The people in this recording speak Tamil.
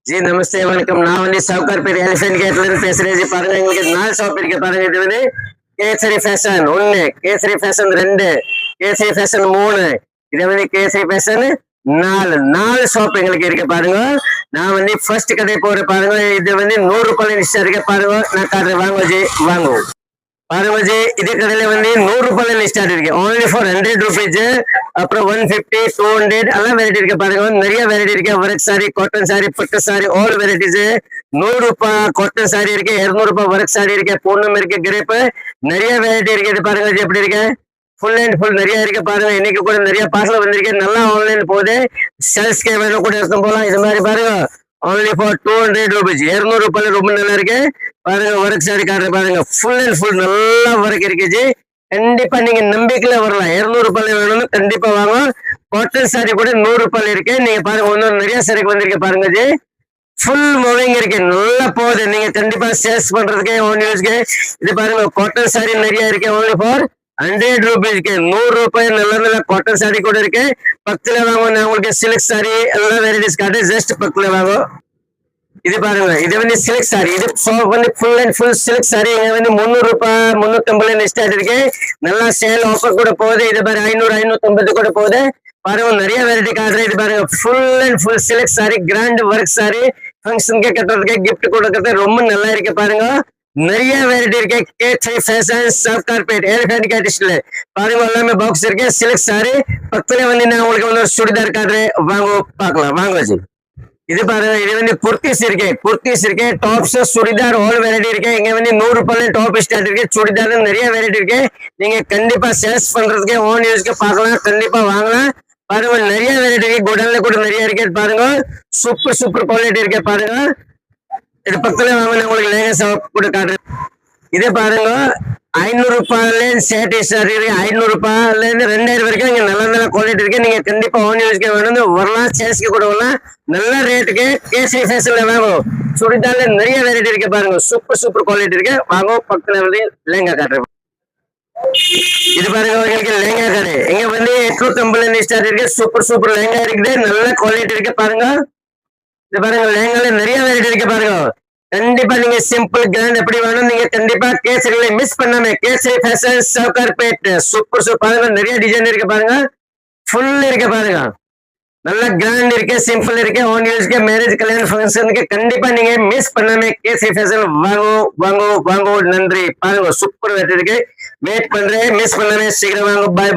जी नमस्ते वणकम நான் வந்து சவுகார்பேட் எலிஃபென்ட் கேட்ல இருந்து பேசுறேன் ஜி பாருங்க உங்களுக்கு நாலு ஷாப் இருக்கு பாருங்க இது வந்து kesari fashion 1 kesari fashion 2 kesari fashion 3 இது வந்து கேசரி ஃபேஷன் 4 ஷாப் எங்களுக்கு இருக்கு பாருங்க நான் வந்து ஃபர்ஸ்ட் கடை போற பாருங்க இது வந்து 100 ரூபாய் லிஸ்ட் இருக்கு பாருங்க நான் காட்டுறேன் வாங்க ஜி வாங்க பாருங்க ஜி இதே கடையில வந்து 100 ரூபாய் லிஸ்ட் இருக்கு only for 100 rupees அப்புறம் 150 200 எல்லாம் வெரைட்டி இருக்கு பாருங்க நிறைய வெரைட்டி இருக்கு ஒர்க் சாரி காட்டன் சாரி பட்டு சாரி ஆல் வெரைட்டிஸ் 100 ரூபாய் காட்டன் சாரி இருக்கு 200 ரூபாய் ஒர்க் சாரி இருக்கு பூனம் இருக்கு கிரேப் நிறைய வெரைட்டி இருக்கு இது பாருங்க ஜி எப்படி இருக்கு ஃபுல் அண்ட் ஃபுல் நிறைய இருக்கு பாருங்க இன்னைக்கு கூட நிறைய பார்சல் வந்திருக்கு நல்லா ஆன்லைன் போகுது சேல்ஸ்க்கு வேணும் கூட எடுத்து போகலாம் இது மாதிரி பாருங்க only for 200 rupees 200 ரூபாய் ரொம்ப நல்லா இருக்கு பாருங்க ஒர்க் சாரி காட்டுறேன் பாருங்க ஃபுல் அண்ட் ஃபுல் நல்லா ஒர்க் இருக்குது கண்டிப்பா நீங்க நம்பிக்கையில வரலாம் 200 ரூபாய் வேணும்னு கண்டிப்பா வாங்க காட்டன் சாரி கூட 100 ரூபாய் இருக்கு நீங்க பாருங்க இன்னும் நிறைய சாரிக்கு வந்திருக்கு பாருங்க ஜி ஃபுல் மூவிங் இருக்கு நல்லா போகுது நீங்க கண்டிப்பா சேல்ஸ் பண்றதுக்கு ஓன் யூஸ்க்கு இது பாருங்க காட்டன் சாரி நிறைய இருக்கு only for 100 rupees 100 ரூபாய் நல்ல நல்ல காட்டன் சாரி கூட இருக்கு பக்கத்துல வாங்க நான் உங்களுக்கு சில்க் சாரி எல்லா வெரைட்டிஸ் காட்டு ஜஸ்ட் பக்கத்துல வாங்க இது பாருங்க இது வந்து சில்க் சாரி இது வந்து full and full silk sorry இங்க வந்து 300 ரூபாய் 350 ஸ்டார்ட் இருக்கு நல்லா சேல் ஆஃபர் கூட போகுது இது பாருங்க 500 550 கூட போகுது பாருங்க நிறைய வெரைட்டி காட்டுறேன் இது பாருங்க full and full silk sari grand work sari ஃபங்க்ஷனுக்கு கட்டுறதுக்கு கிஃப்ட் கொடுக்கறது ரொம்ப நல்லா இருக்கு பாருங்க நிறைய வெரைட்டி இருக்கு கேட்ரி ஃபேஷன் சவுகார்பேட் எலிஃபென்ட் கேட்டிஸ்ல பாருங்க எல்லாமே பாக்ஸ் இருக்கு சில்க் சாரி பக்கத்துல வந்து நான் உங்களுக்கு வந்து சுடிதார் காட்டுறேன் வாங்க பார்க்கலாம் வாங்க வச்சு இது பாருங்க இது வந்து குர்த்திஸ் இருக்கு டாப்ஸ் சுடிதார் ஆல் வெரைட்டி இருக்கு இங்க வந்து 100 ரூபாய் டாப் ஸ்டார்ட் இருக்கு சுடிதார் நிறைய வெரைட்டி இருக்கு நீங்க கண்டிப்பா சேல்ஸ் பண்றதுக்கு ஓன் யூஸ்க்கு பார்க்கலாம் கண்டிப்பா வாங்கலாம் பாருங்க நிறைய வெரைட்டி இருக்கு குடல்ல கூட நிறைய இருக்கு பாருங்க சூப்பர் குவாலிட்டி இருக்கு பாருங்க இது பக்கத்துல வாங்க உங்களுக்கு லேங்கா கூட காட்டுறேன் இது பாருங்க 500 ரூபாயில சேட்டி சாரி 500 ரூபாயில இருந்து 2000 வரைக்கும் இங்க நல்ல நல்ல குவாலிட்டி இருக்கு நீங்க கண்டிப்பா ஓன் யூஸ்க்கு வேணும் வரலாம் சேல்ஸ்க்கு கூட வரலாம் நல்ல ரேட்டுக்கு கேசி ஃபேஷன்ல வாங்கும் சுடிதார்ல நிறைய வெரைட்டி இருக்கு பாருங்க சூப்பர் குவாலிட்டி இருக்கு வாங்க பக்கத்துல வந்து லேங்கா காட்டுறேன் இது பாருங்க உங்களுக்கு லேங்கா கடை இங்க வந்து 850 ஸ்டார்ட் இருக்கு சூப்பர் லேங்கா இருக்குது நல்ல குவாலிட்டி இருக்கு பாருங்க இது பாருங்க லேங்கால நிறைய வெரைட்டி இருக்கு பாருங்க கண்டிப்பா நீங்க சிம்பிள் கிராண்ட் எப்படி வேணும் நீங்க கண்டிப்பா கேசரியில மிஸ் பண்ணாம கேசரி ஃபேஷன் சவுகார்பேட் சூப்பர் பாருங்க நிறைய டிசைன் இருக்கு பாருங்க ஃபுல் இருக்கு பாருங்க நல்ல கிராண்ட் இருக்கு சிம்பிள் இருக்கு ஓன் யூஸ்க்கு மேரேஜ் கல்யாண ஃபங்க்ஷனுக்கு கண்டிப்பா நீங்க மிஸ் பண்ணாம கேசரி ஃபேஷன் வாங்கோ நன்றி பாருங்க சூப்பர் வெரைட்டி இருக்கு வெயிட் பண்றேன் மிஸ் பண்ணாம சீக்கிரம் வாங்க பாய்